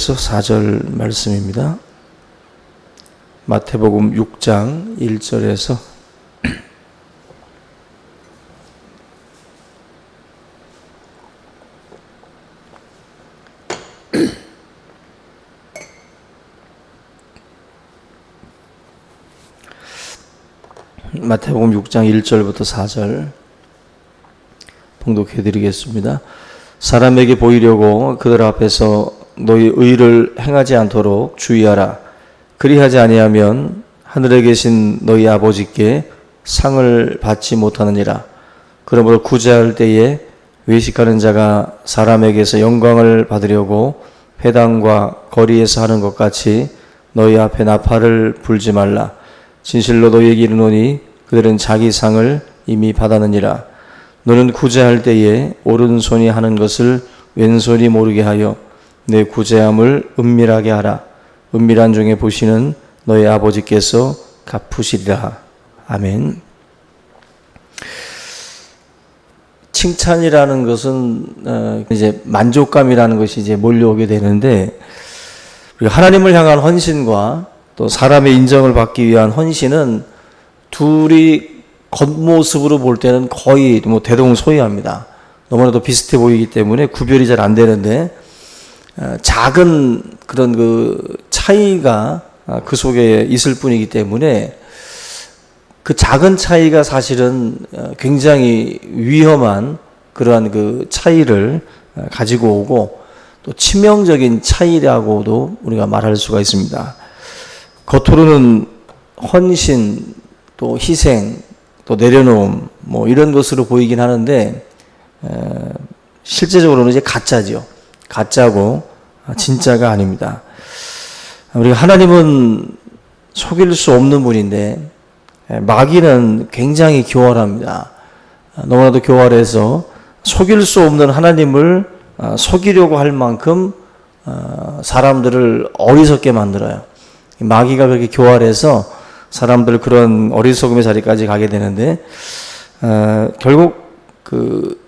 1절에서 4절 말씀입니다. 마태복음 6장 1절에서 마태복음 6장 1절부터 4절 봉독해 드리겠습니다. 사람에게 보이려고 그들 앞에서 너희 의를 행하지 않도록 주의하라. 그리하지 아니하면 하늘에 계신 너희 아버지께 상을 받지 못하느니라. 그러므로 구제할 때에 외식하는 자가 사람에게서 영광을 받으려고 회당과 거리에서 하는 것 같이 너희 앞에 나팔을 불지 말라. 진실로 너희에게 이르노니 그들은 자기 상을 이미 받았느니라. 너는 구제할 때에 오른손이 하는 것을 왼손이 모르게 하여 내 구제함을 은밀하게 하라. 은밀한 중에 보시는 너희 아버지께서 갚으시리라. 아멘. 칭찬이라는 것은 이제 만족감이라는 것이 이제 몰려오게 되는데, 하나님을 향한 헌신과 또 사람의 인정을 받기 위한 헌신은 둘이 겉모습으로 볼 때는 거의 대동소이합니다. 너무나도 비슷해 보이기 때문에 구별이 잘 안 되는데, 작은 그런 그 차이가 그 속에 있을 뿐이기 때문에 그 작은 차이가 사실은 굉장히 위험한 그러한 그 차이를 가지고 오고 또 치명적인 차이라고도 우리가 말할 수가 있습니다. 겉으로는 헌신, 또 희생, 또 내려놓음, 이런 것으로 보이긴 하는데, 실제적으로는 이제 가짜죠. 가짜고, 진짜가 아닙니다. 우리가 하나님은 속일 수 없는 분인데, 마귀는 굉장히 교활합니다. 너무나도 교활해서 속일 수 없는 하나님을 속이려고 할 만큼 사람들을 어리석게 만들어요. 마귀가 그렇게 교활해서 사람들 그런 어리석음의 자리까지 가게 되는데, 결국 그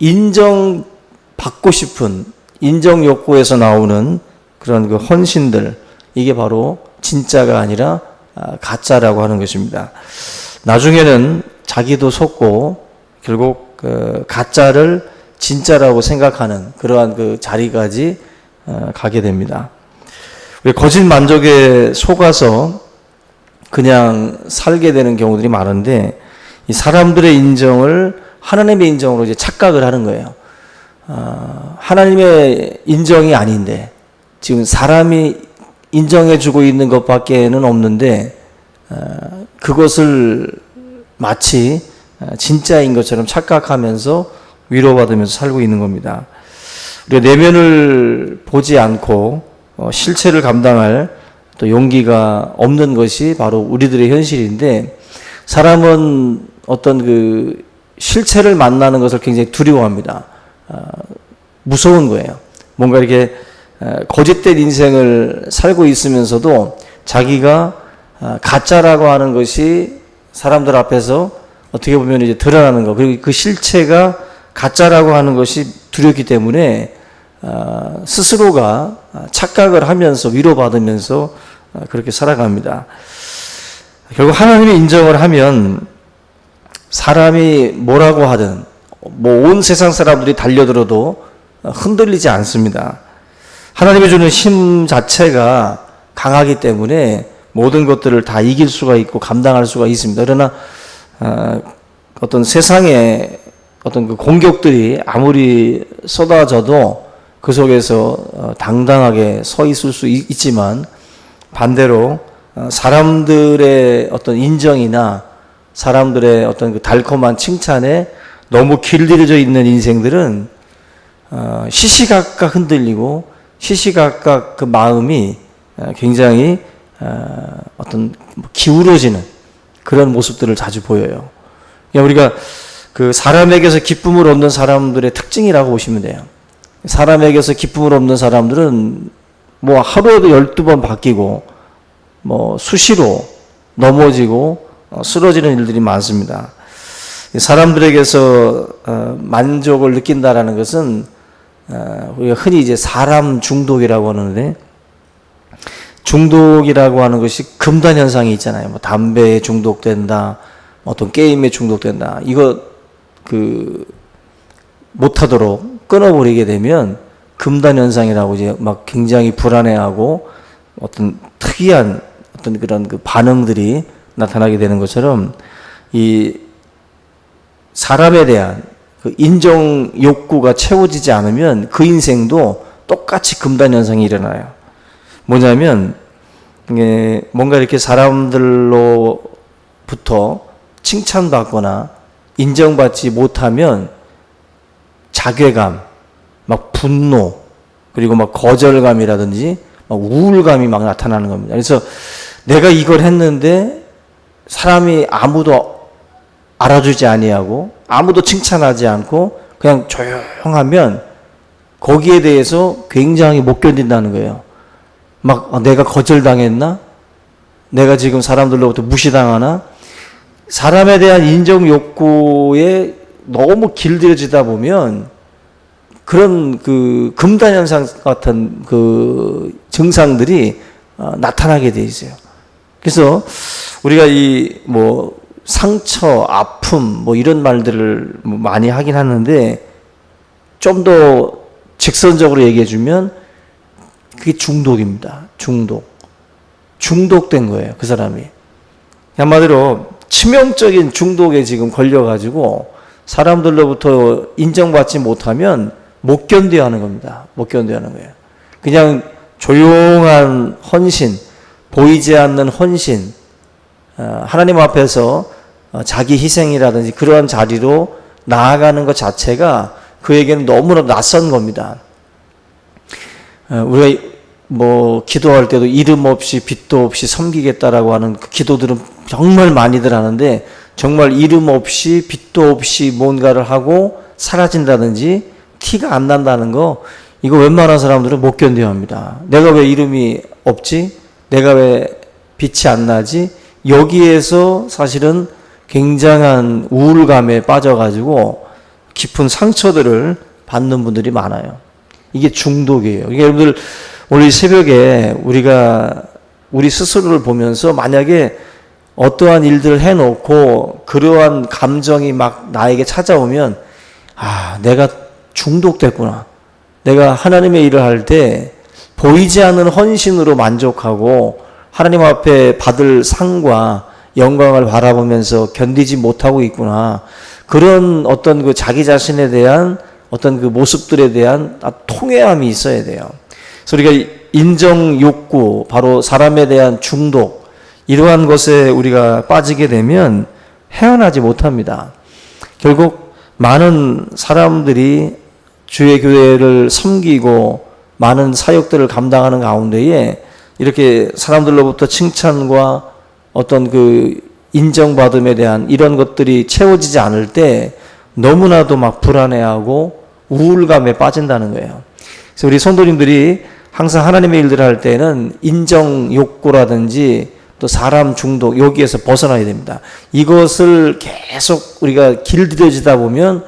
인정받고 싶은 인정 욕구에서 나오는 그런 그 헌신들, 이게 바로 진짜가 아니라 가짜라고 하는 것입니다. 나중에는 자기도 속고 결국 그 가짜를 진짜라고 생각하는 그러한 그 자리까지 가게 됩니다. 우리 거짓 만족에 속아서 그냥 살게 되는 경우들이 많은데, 이 사람들의 인정을 하나님의 인정으로 이제 착각을 하는 거예요. 하나님의 인정이 아닌데, 지금 사람이 인정해주고 있는 것밖에는 없는데, 그것을 마치 진짜인 것처럼 착각하면서 위로받으면서 살고 있는 겁니다. 우리가 내면을 보지 않고 실체를 감당할 또 용기가 없는 것이 바로 우리들의 현실인데, 사람은 어떤 그 실체를 만나는 것을 굉장히 두려워합니다. 무서운 거예요. 뭔가 이렇게 거짓된 인생을 살고 있으면서도 자기가 가짜라고 하는 것이 사람들 앞에서 어떻게 보면 이제 드러나는 거, 그리고 그 실체가 가짜라고 하는 것이 두렵기 때문에 스스로가 착각을 하면서 위로받으면서 그렇게 살아갑니다. 결국 하나님의 인정을 하면 사람이 뭐라고 하든 온 세상 사람들이 달려들어도 흔들리지 않습니다. 하나님이 주는 힘 자체가 강하기 때문에 모든 것들을 다 이길 수가 있고 감당할 수가 있습니다. 그러나 어떤 세상의 어떤 그 공격들이 아무리 쏟아져도 그 속에서 당당하게 서 있을 수 있지만, 반대로 사람들의 어떤 인정이나 사람들의 어떤 그 달콤한 칭찬에 너무 길들여져 있는 인생들은 시시각각 흔들리고 시시각각 그 마음이 굉장히 어떤 기울어지는 그런 모습들을 자주 보여요. 우리가 그 사람에게서 기쁨을 얻는 사람들의 특징이라고 보시면 돼요. 사람에게서 기쁨을 얻는 사람들은 하루에도 12번 바뀌고 수시로 넘어지고 쓰러지는 일들이 많습니다. 사람들에게서 만족을 느낀다라는 것은 우리가 흔히 이제 사람 중독이라고 하는데, 중독이라고 하는 것이 금단 현상이 있잖아요. 뭐 담배에 중독된다, 어떤 게임에 중독된다. 이거 못하도록 끊어버리게 되면 금단 현상이라고 이제 막 굉장히 불안해하고 어떤 특이한 어떤 그런 그 반응들이 나타나게 되는 것처럼, 이 사람에 대한 그 인정 욕구가 채워지지 않으면 그 인생도 똑같이 금단 현상이 일어나요. 뭐냐면, 뭔가 이렇게 사람들로부터 칭찬받거나 인정받지 못하면 자괴감, 막 분노, 그리고 막 거절감이라든지 막 우울감이 막 나타나는 겁니다. 그래서 내가 이걸 했는데 사람이 아무도 알아주지 아니하고 아무도 칭찬하지 않고 그냥 조용하면 거기에 대해서 굉장히 못 견딘다는 거예요. 막 내가 거절당했나? 내가 지금 사람들로부터 무시당하나? 사람에 대한 인정 욕구에 너무 길들여지다 보면 그런 그 금단 현상 같은 그 증상들이 나타나게 돼 있어요. 그래서 우리가 이 뭐 상처, 아픔 뭐 이런 말들을 많이 하긴 하는데, 좀 더 직선적으로 얘기해 주면 그게 중독입니다. 중독된 거예요, 그 사람이. 한마디로 치명적인 중독에 지금 걸려가지고 사람들로부터 인정받지 못하면 못 견뎌야 하는 겁니다. 못 견뎌야 하는 거예요. 그냥 조용한 헌신, 보이지 않는 헌신, 하나님 앞에서 자기 희생이라든지 그러한 자리로 나아가는 것 자체가 그에게는 너무나 낯선 겁니다. 우리가 뭐 기도할 때도 이름 없이 빛도 없이 섬기겠다라고 하는 그 기도들은 정말 많이들 하는데, 정말 이름 없이 빛도 없이 뭔가를 하고 사라진다든지 티가 안 난다는 거, 이거 웬만한 사람들은 못 견뎌야 합니다. 내가 왜 이름이 없지? 내가 왜 빛이 안 나지? 여기에서 사실은 굉장한 우울감에 빠져가지고 깊은 상처들을 받는 분들이 많아요. 이게 중독이에요. 그러니까 여러분들 오늘 새벽에 우리가 우리 스스로를 보면서 만약에 어떠한 일들을 해놓고 그러한 감정이 막 나에게 찾아오면, 내가 중독됐구나. 내가 하나님의 일을 할 때 보이지 않는 헌신으로 만족하고 하나님 앞에 받을 상과 영광을 바라보면서 견디지 못하고 있구나. 그런 어떤 그 자기 자신에 대한 어떤 그 모습들에 대한 통회함이 있어야 돼요. 그래서 우리가 인정 욕구, 바로 사람에 대한 중독, 이러한 것에 우리가 빠지게 되면 헤어나지 못합니다. 결국 많은 사람들이 주의 교회를 섬기고 많은 사역들을 감당하는 가운데에 이렇게 사람들로부터 칭찬과 어떤 그 인정받음에 대한 이런 것들이 채워지지 않을 때 너무나도 막 불안해하고 우울감에 빠진다는 거예요. 그래서 우리 성도님들이 항상 하나님의 일들을 할 때는 인정 욕구라든지 또 사람 중독, 여기에서 벗어나야 됩니다. 이것을 계속 우리가 길들여지다 보면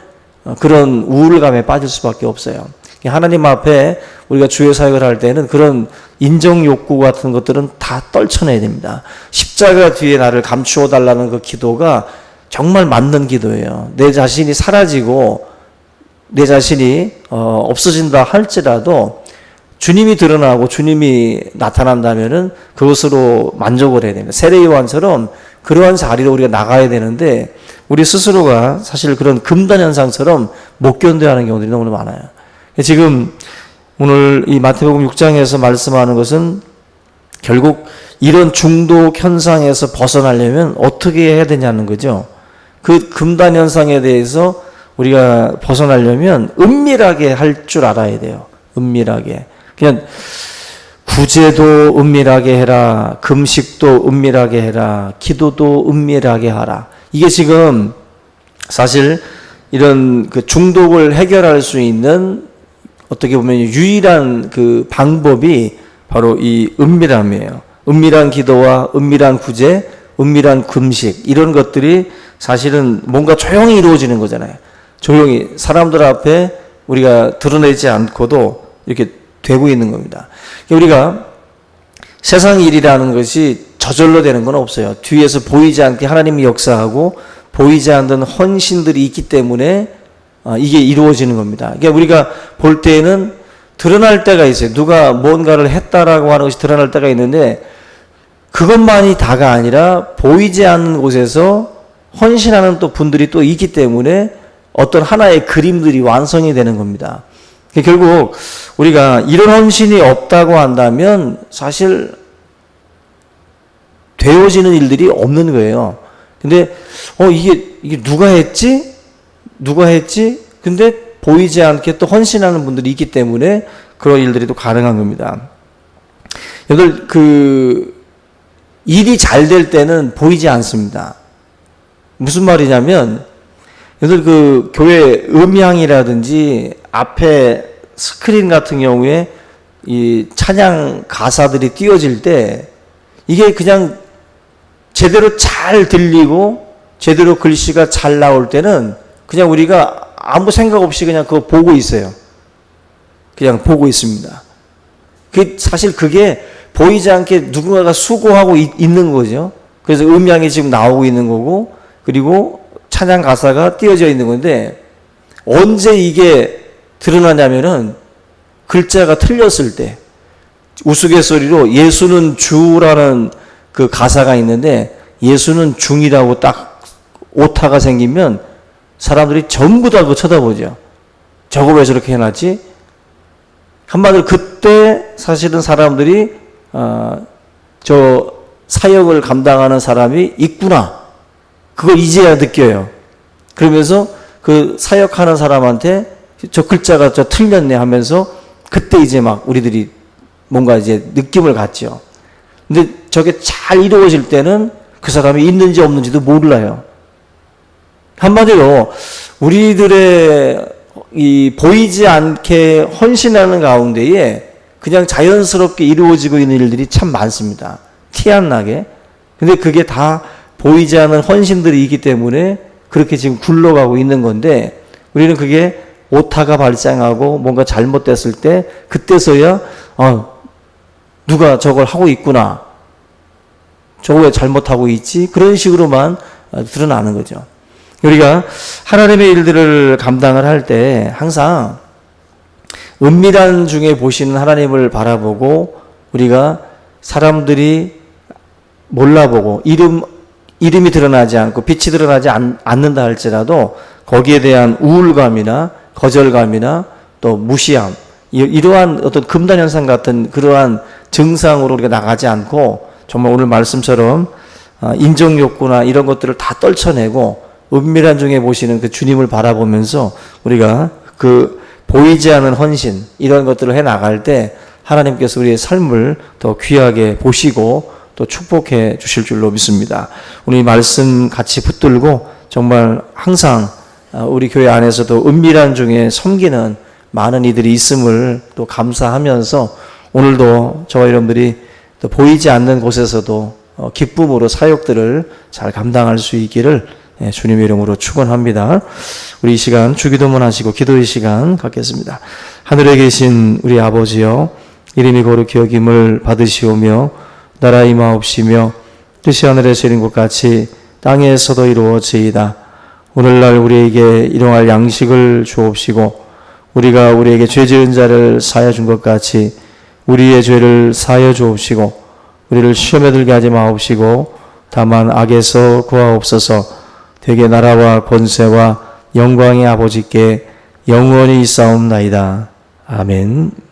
그런 우울감에 빠질 수밖에 없어요. 하나님 앞에 우리가 주의 사역을 할 때는 그런 인정 욕구 같은 것들은 다 떨쳐내야 됩니다. 십자가 뒤에 나를 감추어 달라는 그 기도가 정말 맞는 기도예요. 내 자신이 사라지고 내 자신이 없어진다 할지라도 주님이 드러나고 주님이 나타난다면은 그것으로 만족을 해야 됩니다. 세례 요한처럼 그러한 자리로 우리가 나가야 되는데, 우리 스스로가 사실 그런 금단 현상처럼 못 견뎌야 하는 경우들이 너무 많아요. 지금 오늘 이 마태복음 6장에서 말씀하는 것은 결국 이런 중독 현상에서 벗어나려면 어떻게 해야 되냐는 거죠. 그 금단 현상에 대해서 우리가 벗어나려면 은밀하게 할 줄 알아야 돼요. 은밀하게. 그냥 구제도 은밀하게 해라, 금식도 은밀하게 해라, 기도도 은밀하게 하라. 이게 지금 사실 이런 그 중독을 해결할 수 있는 어떻게 보면 유일한 그 방법이 바로 이 은밀함이에요. 은밀한 기도와 은밀한 구제, 은밀한 금식, 이런 것들이 사실은 뭔가 조용히 이루어지는 거잖아요. 조용히 사람들 앞에 우리가 드러내지 않고도 이렇게 되고 있는 겁니다. 우리가 세상 일이라는 것이 저절로 되는 건 없어요. 뒤에서 보이지 않게 하나님이 역사하고 보이지 않는 헌신들이 있기 때문에 이게 이루어지는 겁니다. 그러니까 우리가 볼 때에는 드러날 때가 있어요. 누가 뭔가를 했다라고 하는 것이 드러날 때가 있는데 그것만이 다가 아니라 보이지 않는 곳에서 헌신하는 또 분들이 또 있기 때문에 어떤 하나의 그림들이 완성이 되는 겁니다. 결국 우리가 이런 헌신이 없다고 한다면 사실 되어지는 일들이 없는 거예요. 근데 이게 누가 했지? 근데 보이지 않게 또 헌신하는 분들이 있기 때문에 그런 일들이 또 가능한 겁니다. 여러분들 일이 잘 될 때는 보이지 않습니다. 무슨 말이냐면 여러분들 교회 음향이라든지 앞에 스크린 같은 경우에 이 찬양 가사들이 띄워질 때 이게 그냥 제대로 잘 들리고 제대로 글씨가 잘 나올 때는 그냥 우리가 아무 생각 없이 그냥 그거 보고 있어요. 그냥 보고 있습니다. 사실 그게 보이지 않게 누군가가 수고하고 있는 거죠. 그래서 음향이 지금 나오고 있는 거고 그리고 찬양 가사가 띄어져 있는 건데 언제 이게 드러나냐면은 글자가 틀렸을 때 우스갯소리로 예수는 주라는 그 가사가 있는데 예수는 중이라고 딱 오타가 생기면 사람들이 전부 다 그거 쳐다보죠. 저거 왜 저렇게 해놨지? 한마디로 그때 사실은 사람들이 저 사역을 감당하는 사람이 있구나. 그걸 이제야 느껴요. 그러면서 그 사역하는 사람한테 저 글자가 저 틀렸네 하면서 그때 이제 막 우리들이 뭔가 이제 느낌을 갖죠. 근데 저게 잘 이루어질 때는 그 사람이 있는지 없는지도 몰라요. 한마디로 우리들의 이 보이지 않게 헌신하는 가운데에 그냥 자연스럽게 이루어지고 있는 일들이 참 많습니다. 티 안 나게. 근데 그게 다 보이지 않는 헌신들이 있기 때문에 그렇게 지금 굴러가고 있는 건데 우리는 그게 오타가 발생하고 뭔가 잘못됐을 때 그때서야 누가 저걸 하고 있구나. 저거 왜 잘못하고 있지? 그런 식으로만 드러나는 거죠. 우리가 하나님의 일들을 감당을 할 때 항상 은밀한 중에 보시는 하나님을 바라보고 우리가 사람들이 몰라보고 이름이 드러나지 않고 빛이 드러나지 않는다 할지라도 거기에 대한 우울감이나 거절감이나 또 무시함 이러한 어떤 금단현상 같은 그러한 증상으로 우리가 나가지 않고 정말 오늘 말씀처럼 인정욕구나 이런 것들을 다 떨쳐내고 은밀한 중에 보시는 그 주님을 바라보면서 우리가 그 보이지 않는 헌신 이런 것들을 해 나갈 때 하나님께서 우리의 삶을 더 귀하게 보시고 또 축복해 주실 줄로 믿습니다. 우리 말씀 같이 붙들고 정말 항상 우리 교회 안에서도 은밀한 중에 섬기는 많은 이들이 있음을 또 감사하면서 오늘도 저와 여러분들이 또 보이지 않는 곳에서도 기쁨으로 사역들을 잘 감당할 수 있기를 주님의 이름으로 축원합니다. 우리 이 시간 주기도문 하시고 기도의 시간 갖겠습니다. 하늘에 계신 우리 아버지여 이름이 거룩히 여김을 받으시오며 나라 임하옵시며 뜻이 하늘에서 이룬 것 같이 땅에서도 이루어지이다. 오늘날 우리에게 일용할 양식을 주옵시고 우리가 우리에게 죄 지은 자를 사하여 준 것 같이 우리의 죄를 사하여 주옵시고 우리를 시험에 들게 하지 마옵시고 다만 악에서 구하옵소서. 되게 나라와 권세와 영광의 아버지께 영원히 있사옵나이다. 아멘.